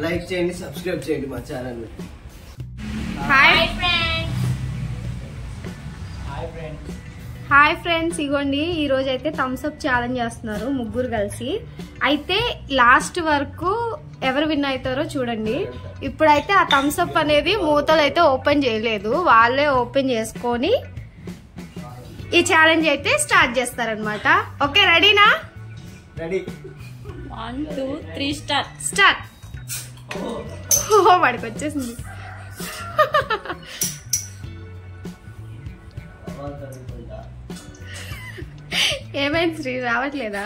Like చేయండి, subscribe చేయండి మా ఛానల్. హాయ్ ఫ్రెండ్స్, ఇగోండి ఈ రోజు అయితే థమ్స్ అప్ ఛాలెంజ్ చేస్తున్నారు ముగ్గురు కలిసి. అయితే లాస్ట్ వరకు ఎవరు విన్ అవుతారో చూడండి. ఇప్పుడైతే ఆ థమ్స్ అప్ అనేది మూతలు అయితే ఓపెన్ చేయలేదు, వాళ్ళే ఓపెన్ చేసుకొని ఈ ఛాలెంజ్ అయితే స్టార్ట్ చేస్తారనమాట. ఓకే, రెడీనా? రెడీ. 1 2 3 స్టార్ట్. వాడికి వచ్చేసింది. ఏమైంది శ్రీ, రావట్లేదా?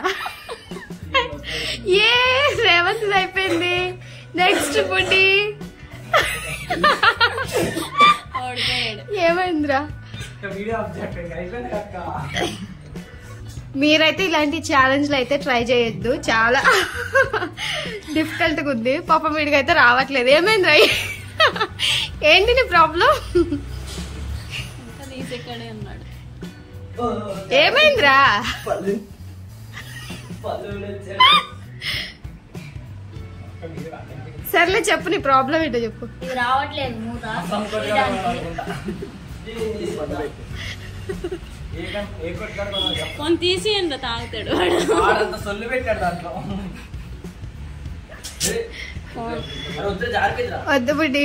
ఏ రేవంత్ అయిపోయింది. నెక్స్ట్ బుడ్డి. ఏమైందిరా? మీరైతే ఇలాంటి ఛాలెంజ్లు అయితే ట్రై చేయొద్దు, చాలా డిఫికల్ట్ గా ఉంది. పాపం వీడికి అయితే రావట్లేదు. ఏమైందిరా? ఏంటి నీ ప్రాబ్లం? ఏమైందిరా? సర్లే చెప్పు, నీ ప్రాబ్లం ఏంటో చెప్పు. రావట్లేదు మూత. కొన్ని తీసి ఎంత తాగుతాడు వద్దు బుడ్డి.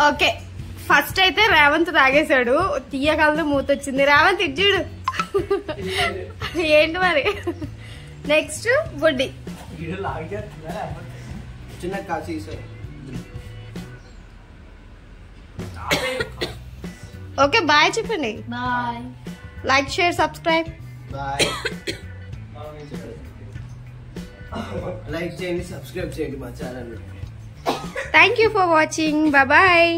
ఓకే, ఫస్ట్ అయితే రేవంత్ తాగేశాడు, తీయకాలతో మూత వచ్చింది. రేవంత్ ఇచ్చాడు. ఏంటి మరి? నెక్స్ట్ బుడ్డి. చిన్న కాసి. ఓకే, బాయ్ చెప్పండి. Bye. Like, share, subscribe. Bye. Like చేయండి, సబ్స్క్రైబ్ చేయండి మా channel. Thank you for watching. Bye.